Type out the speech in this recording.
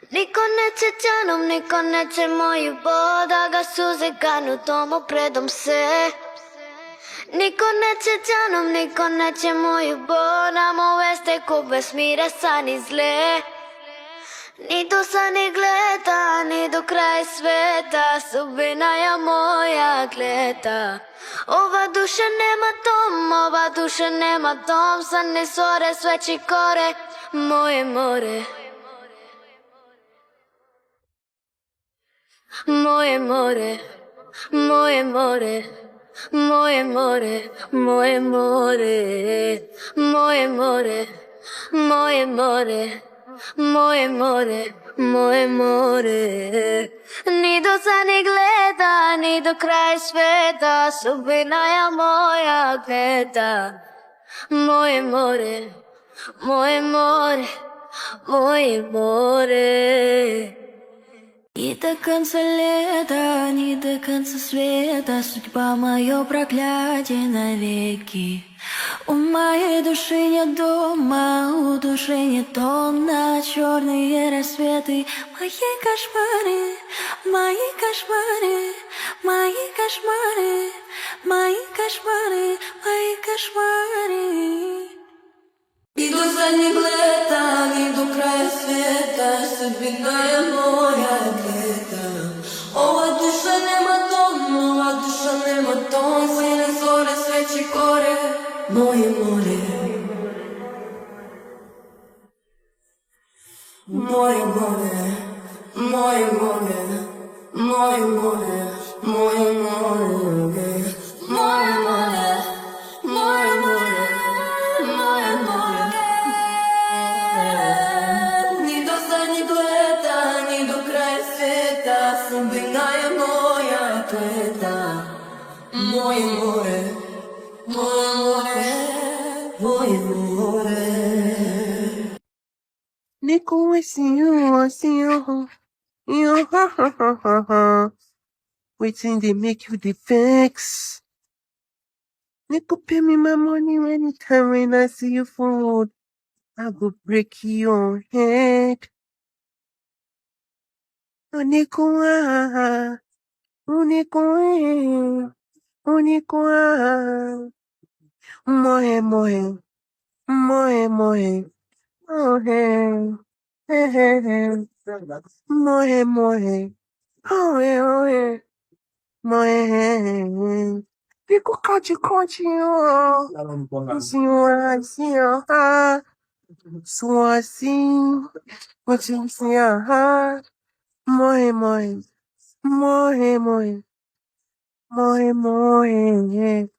Nikonneće tjanom, nikonneće moju bod, da ga suze ganu tomu predom se. Niko neće tjanom, niko neće moju bod, namo veste ko bez mira sa ni zle. Ni do sa ni gleda, ni do kraja sveta, sudbina je moja gleda. Ova duša nema dom, ova duša nema dom, sad ne sore sveći kore, moje more. Moje more, moje more, moje more, moje more, moje more, moje more, moje more, moje more. Ni do sad ni gleda, ni do kraja sveta, sudbina je moja gleda. Moje more, moje more, moje more. И до конца лета, не до конца света, судьба мое проклятие навеки. У моей души нет дома, у души нет тона, черные рассветы. Мои кошмары, мои кошмары, мои кошмары, мои кошмары, мои кошмары. И до задних лета, ни до края света, судьбиная моя гледа. Ова душа нема дом, ова душа нема дом, сине зоре свечи коре, моje more. Moje more, moje more, moje more, moje more, moje more, moje more. Sudbina je moja gleda. Moje more, moje more, moje more. Nico, I see you, ha. Waiting they make you the vex. Nico, pay me my money anytime when I see you food. I go break your head. Oh, Nico, oh, Nico, oh, Nico, mohe, mohe, mohe, mohe, mohe, mohe, mohe, mohe, mohe. Nico, country, oh, see you, ha. So I see what you see, ha. Mohe, mohe, mohe, mohe, mohe, mohe,